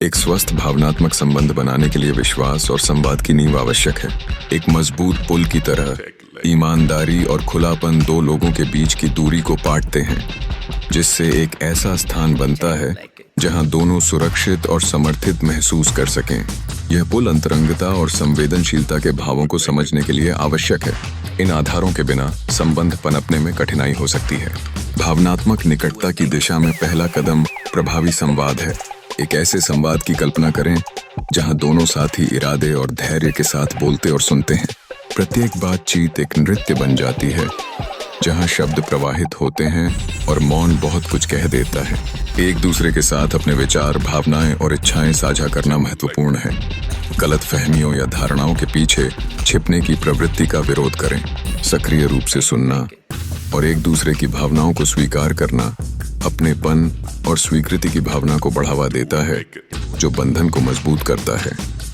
एक स्वस्थ भावनात्मक संबंध बनाने के लिए विश्वास और संवाद की नींव आवश्यक है। एक मजबूत पुल की तरह ईमानदारी और खुलापन दो लोगों के बीच की दूरी को पाटते हैं, जिससे एक ऐसा स्थान बनता है जहां दोनों सुरक्षित और समर्थित महसूस कर सकें। यह पुल अंतरंगता और संवेदनशीलता के भावों को समझने के लिए आवश्यक है। इन आधारों के बिना संबंध पनपने में कठिनाई हो सकती है। भावनात्मक निकटता की दिशा में पहला कदम प्रभावी संवाद है। एक ऐसे संवाद की कल्पना करें जहां दोनों साथी इरादे और धैर्य के साथ बोलते और सुनते हैं। प्रत्येक बातचीत एक नृत्य बन जाती है जहां शब्द प्रवाहित होते हैं और मौन बहुत कुछ कह देता है। एक दूसरे के साथ अपने विचार, भावनाएं और इच्छाएं साझा करना महत्वपूर्ण है। गलत फहमियों या धारणाओं के पीछे छिपने की प्रवृत्ति का विरोध करें। सक्रिय रूप से सुनना और एक दूसरे की भावनाओं को स्वीकार करना अपनेपन और स्वीकृति की भावना को बढ़ावा देता है, जो बंधन को मजबूत करता है।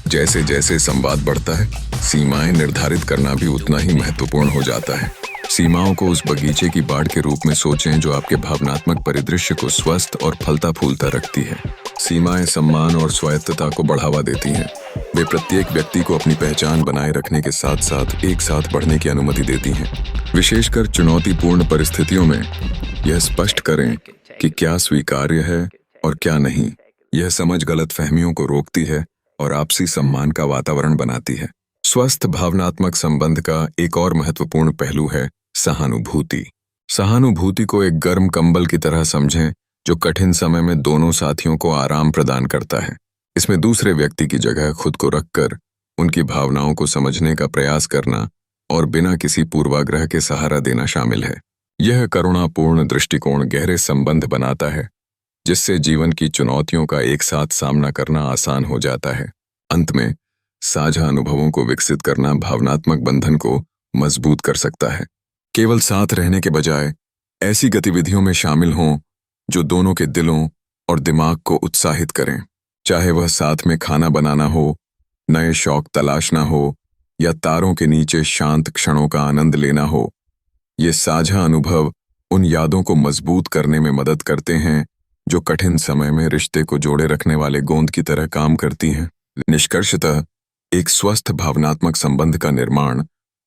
जैसे जैसे संवाद बढ़ता है, सीमाएं निर्धारित करना भी उतना ही महत्वपूर्ण हो जाता है। सीमाओं को उस बगीचे की बाड़ के रूप में सोचें जो आपके भावनात्मक परिदृश्य को स्वस्थ और फलता फूलता रखती है। सीमाएं सम्मान और स्वायत्तता को बढ़ावा देती हैं। वे प्रत्येक व्यक्ति को अपनी पहचान बनाए रखने के साथ साथ एक साथ बढ़ने की अनुमति देती हैं। विशेषकर चुनौतीपूर्ण परिस्थितियों में यह स्पष्ट करें कि क्या स्वीकार्य है और क्या नहीं। यह समझ गलतफहमियों को रोकती है और आपसी सम्मान का वातावरण बनाती है। स्वस्थ भावनात्मक संबंध का एक और महत्वपूर्ण पहलू है सहानुभूति। सहानुभूति को एक गर्म कंबल की तरह समझें जो कठिन समय में दोनों साथियों को आराम प्रदान करता है। इसमें दूसरे व्यक्ति की जगह खुद को रखकर उनकी भावनाओं को समझने का प्रयास करना और बिना किसी पूर्वाग्रह के सहारा देना शामिल है। यह करुणापूर्ण दृष्टिकोण गहरे संबंध बनाता है, जिससे जीवन की चुनौतियों का एक साथ सामना करना आसान हो जाता है। अंत में साझा अनुभवों को विकसित करना भावनात्मक बंधन को मजबूत कर सकता है। केवल साथ रहने के बजाय ऐसी गतिविधियों में शामिल हों जो दोनों के दिलों और दिमाग को उत्साहित करें, चाहे वह साथ में खाना बनाना हो, नए शौक तलाशना हो या तारों के नीचे शांत क्षणों का आनंद लेना हो। ये साझा अनुभव उन यादों को मजबूत करने में मदद करते हैं जो कठिन समय में रिश्ते को जोड़े रखने वाले गोंद की तरह काम करती हैं। निष्कर्षतः एक स्वस्थ भावनात्मक संबंध का निर्माण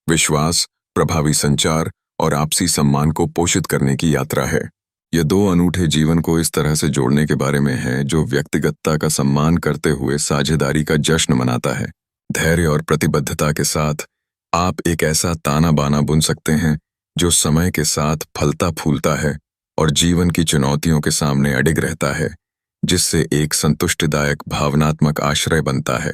विश्वास, प्रभावी संचार और आपसी सम्मान को पोषित करने की यात्रा है। ये दो अनूठे जीवन को इस तरह से जोड़ने के बारे में है जो व्यक्तिगतता का सम्मान करते हुए साझेदारी का जश्न मनाता है। धैर्य और प्रतिबद्धता के साथ आप एक ऐसा ताना बाना बुन सकते हैं जो समय के साथ फलता फूलता है और जीवन की चुनौतियों के सामने अडिग रहता है, जिससे एक संतुष्टिदायक भावनात्मक आश्रय बनता है।